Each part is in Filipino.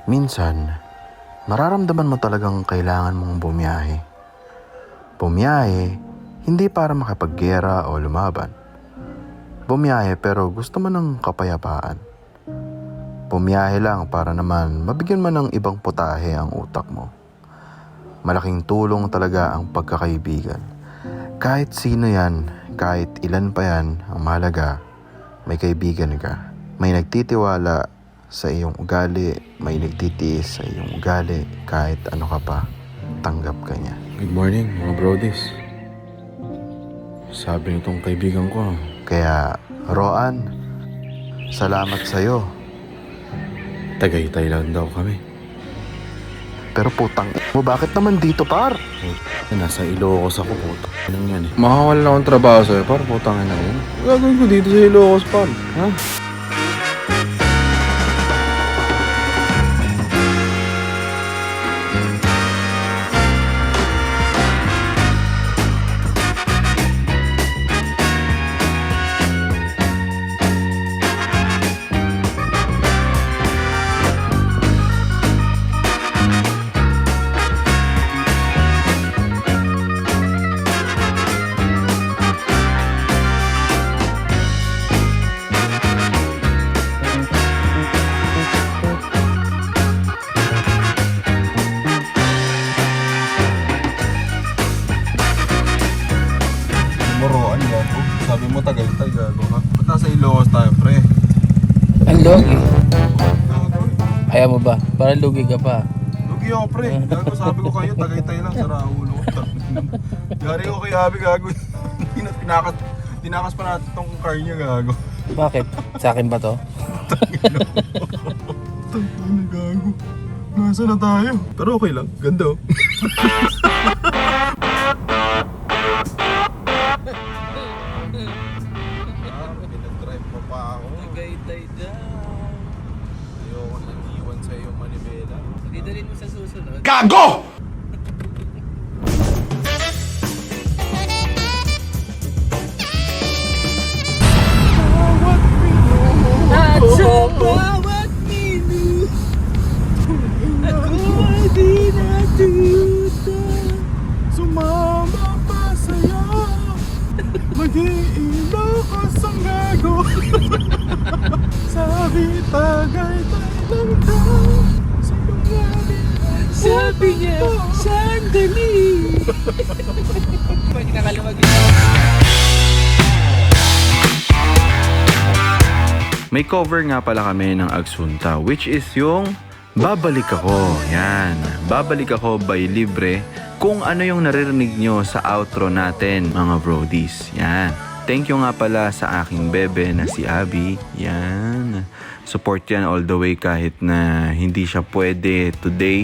Minsan, mararamdaman mo talagang kailangan mong bumiyahe. Bumiyahe, hindi para makipaggera o lumaban. Bumiyahe pero gusto mo ng kapayapaan. Bumiyahe lang para naman mabigyan mo ng ibang putahe ang utak mo. Malaking tulong talaga ang pagkakaibigan. Kahit sino yan, kahit ilan pa yan, ang mahalaga, may kaibigan ka. May nagtitiwala sa iyong ugali, may nagtitiis sa iyong ugali, kahit ano ka pa, tanggap ka niya. Good morning, mga brodies. Sabi nitong kaibigan ko. Kaya, Roan, salamat sa'yo. Tagaytay lang daw kami. Pero putang mo, bakit naman dito, par? Nasa Ilocos ako, putang nang yan eh. Makawala na akong trabaho sa'yo, par, putang na yan. Gagawin ko dito sa Ilocos, par. Ha? Moroan, gago. Sabi mo Tagaytay, gago ha? Ba't nasa Ilocos tayo, pre? Ang lugi. Ayaw mo ba? Parang lugi ka pa. Lugi ako, pre. Gago, sabi ko kayo, Tagaytay lang, sa Raulo. Gari ko kay Abi, gago. Tinakas pa natin tong car niya, gago. Bakit? Sa akin ba to? Tangina, gago. Nasa na tayo? Pero okay lang, ganda oh. Pinag-drive mo pa ako. Tagaytay daw. Ayoko nang iwan sa iyong manibela. Didalhin mo sa susunod. Gago! At sa bawat minuto, ako ay di natuto. Sumama pa sa'yo. Mag-iilocos ang gago. Sabi Tagaytay lang daw. Sabi niya, sandali. Pwede nakaluwag yun. May cover nga pala kami ng Agsunta, which is yung Babalik Ako. Yan, Babalik Ako by Libre. Kung ano yung naririnig nyo sa outro natin, mga brodies. Yan. Thank you nga pala sa aking bebe na si Abby. Yan. Support yan all the way kahit na hindi siya pwede today.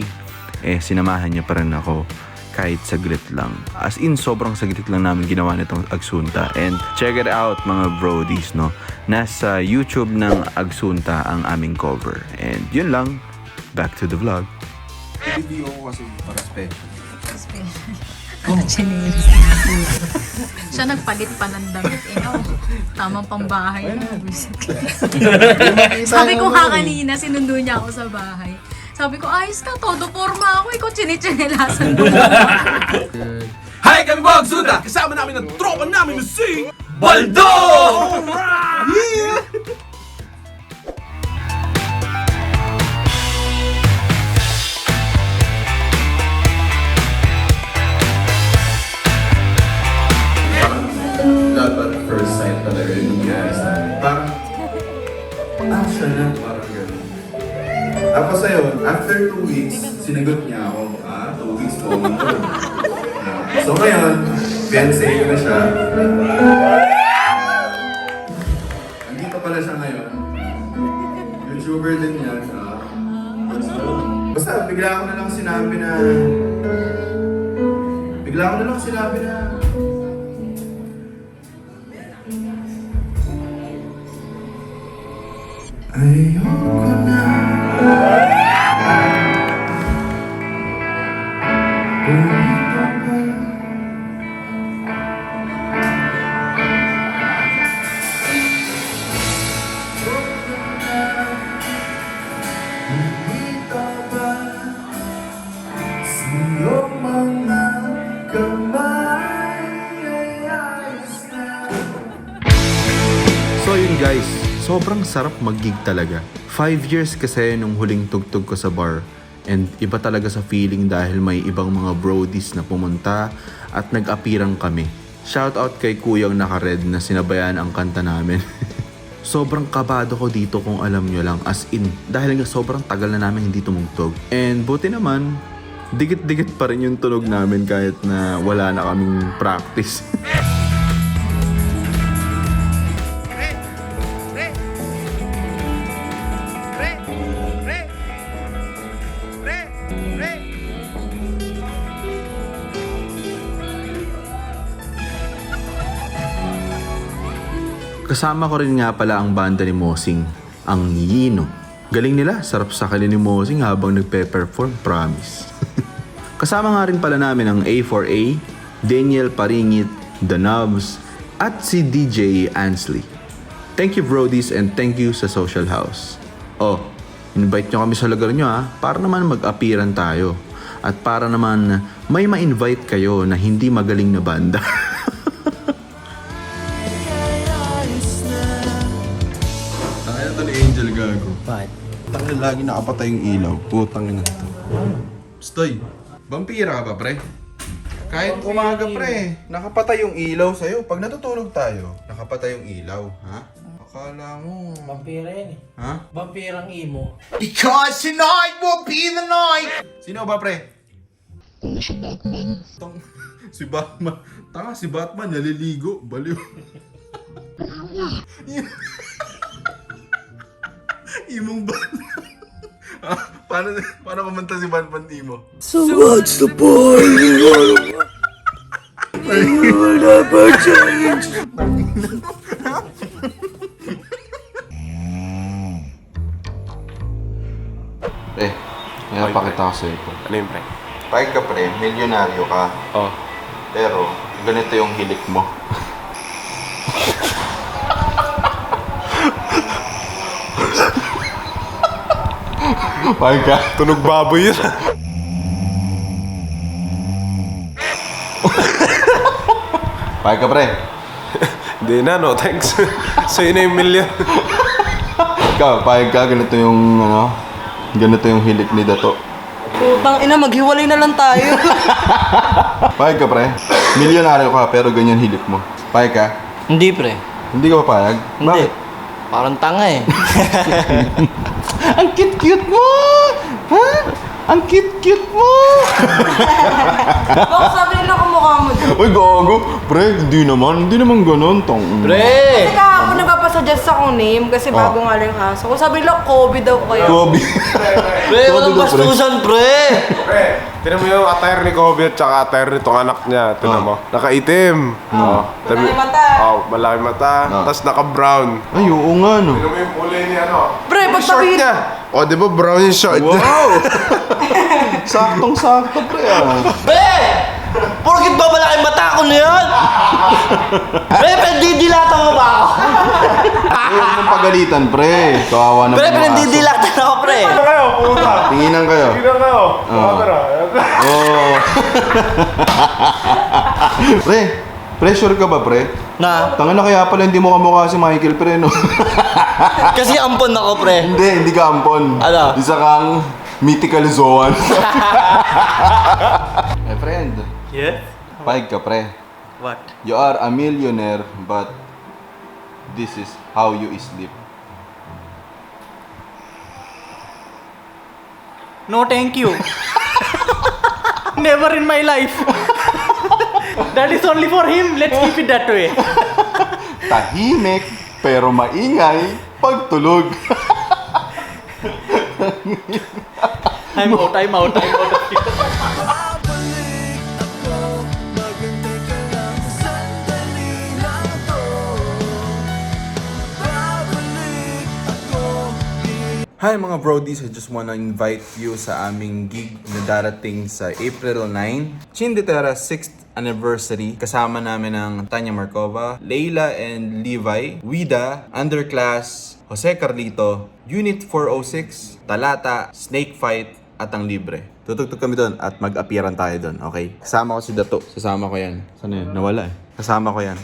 Sinamahan niya pa rin ako kahit saglit lang. As in, sobrang saglit lang namin ginawa nitong Agsunta. And check it out, mga brodies, no? Nasa YouTube ng Agsunta ang aming cover. And yun lang. Back to the vlog. Video ko kasi para special. Chinelis. Siya nagpalit pa ng damit. Tamang pambahay. Sabi ko nga kanina, sinundo niya ako sa bahay. Sabi ko, ayos ka, todo forma ako. Ikaw chinichinelasan mo. Hi, kami po ang Agsunta! Kasama namin ang tropa namin na si Baldo! Yeah! Dapat first sight talaga yung nangyari sa amin. Parang, siya na, parang gano'n. Tapos ayun, after 2 weeks, sinagot niya ako, 2 weeks po ako ito. So ngayon, fiancé ko na siya. Nandito pala siya ngayon. YouTuber din yan. Basta bigla ko na lang sinabi na... Ayoko na. Hindi So yun guys, sobrang sarap mag-gig talaga. 5 years kasi nung huling tugtog ko sa bar. And iba talaga sa feeling dahil may ibang mga brodies na pumunta at nag-apirang kami. Shoutout kay Kuyang Naka-Red na sinabayan ang kanta namin. Sobrang kabado ko dito kung alam nyo lang, as in, dahil nga sobrang tagal na namin hindi tumugtog. And buti naman, dikit-dikit pa rin yung tunog namin kahit na wala na kaming practice. Kasama ko rin nga pala ang banda ni Mosing, ang Yino. Galing nila, sarap sa kali ni Mosing habang nagpe-perform, promise. Kasama nga rin pala namin ang A4A, Daniel Paringit, The Nubs, at si DJ Ansley. Thank you Brodies and thank you sa Social House. Oh, invite nyo kami sa lugar nyo para naman mag-appearan tayo. At para naman may ma-invite kayo na hindi magaling na banda. Tangina to ni Angel gago. Bakit? Tangina lagi nakapatay yung ilaw. Putang ina to. Stoy, vampira ka ba pre? Kahit umaga pre, nakapatay yung ilaw sa'yo. Pag natutulog tayo, nakapatay yung ilaw. Ha? Akala mo. Vampira yan eh. Ha? Vampirang emo. Because tonight will be the night. Sino ba pre? Si Batman. Si Batman. Tanga si Batman, naliligo. Baliw. Imong Batman. Paano kumanta si Batman Imo? So what's the point? You will never change. Kaya pakita ko sa'yo ito. Ano yun, pre? Pahig ka pre, milyonaryo ka. Oh. Pero, ganito yung hilik mo. Pahig ka. Tunog baboy yun. Pahig ka pre. Hindi na, no thanks. Sa'yo na yung million. Ikaw, pahig ka. Ganito yung ganito yung hilik ni Dato. Putang ina, maghiwalay na lang tayo. Pahig ka pre. Milyonaryo ka pero ganyan hilik mo. Pahig ka. Hindi pre. Hindi ka pa pahig? Hindi. Bakit? Parang tanga eh. Ang cute-cute mo! Ha? Ang cute-cute mo! Baka sabi nila kumukha mo dyan. Uy, gago! Pre, hindi naman ganun. Tong. Pre! Kasi kahapon nagpapasuggest akong name kasi bago nga lang yung aso ko. Sabi nila, Kobe daw kayo. Kobe. Pre, walang Kobe daw, pre. bastusan pre! Pre, tinan mo yung attire ni Kobe at saka attire nitong anak niya. Tinan mo. Nakaitim. Oh, Malaki mata. Oh, malaki mata. Tapos naka-brown. Ay, oo nga no. Tinan mo yung kulay ni ano. Pre, Yung pag short sabihin- niya. Oh, di ba brown yung short niya? Wow! Saktong-sakto pre Pre! Porkit ba malaki mata ko na yan? Pre, pinandidilatan mo ba ako? Huwag mong pagalitan pre. Kawawa naman Pre, yung aso. pinandidilatan ako pre. Ano kayo, puta? Tinginan kayo. Tingnan kayo. Oo. Pre, pressure ka ba pre? Na? Tanga na kaya pala hindi mo kamukha si Michael pre no? Kasi ampon ako pre. Hindi ka ampon. Ano? Isa kang mythical Zoan. My friend, Yes? pahig ka pre. What? You are a millionaire but this is how you sleep. No, thank you. Never in my life. That is only for him. Let's keep it that way. Tahimik pero maingay pagtulog. I'm out. Hi mga brodies, I just wanna invite you sa aming gig na darating sa April 9. Chinditera 6th anniversary. Kasama namin ang Tanya Markova, Leila and Levi, Wida, Underclass, Jose Carlito, Unit 406, Talata, Snake Fight, at ang Libre. Tutugtog kami doon at mag-appearan tayo doon, okay? Kasama ko si Dato. Kasama ko yan. Sana yun? Nawala eh. Kasama ko yan.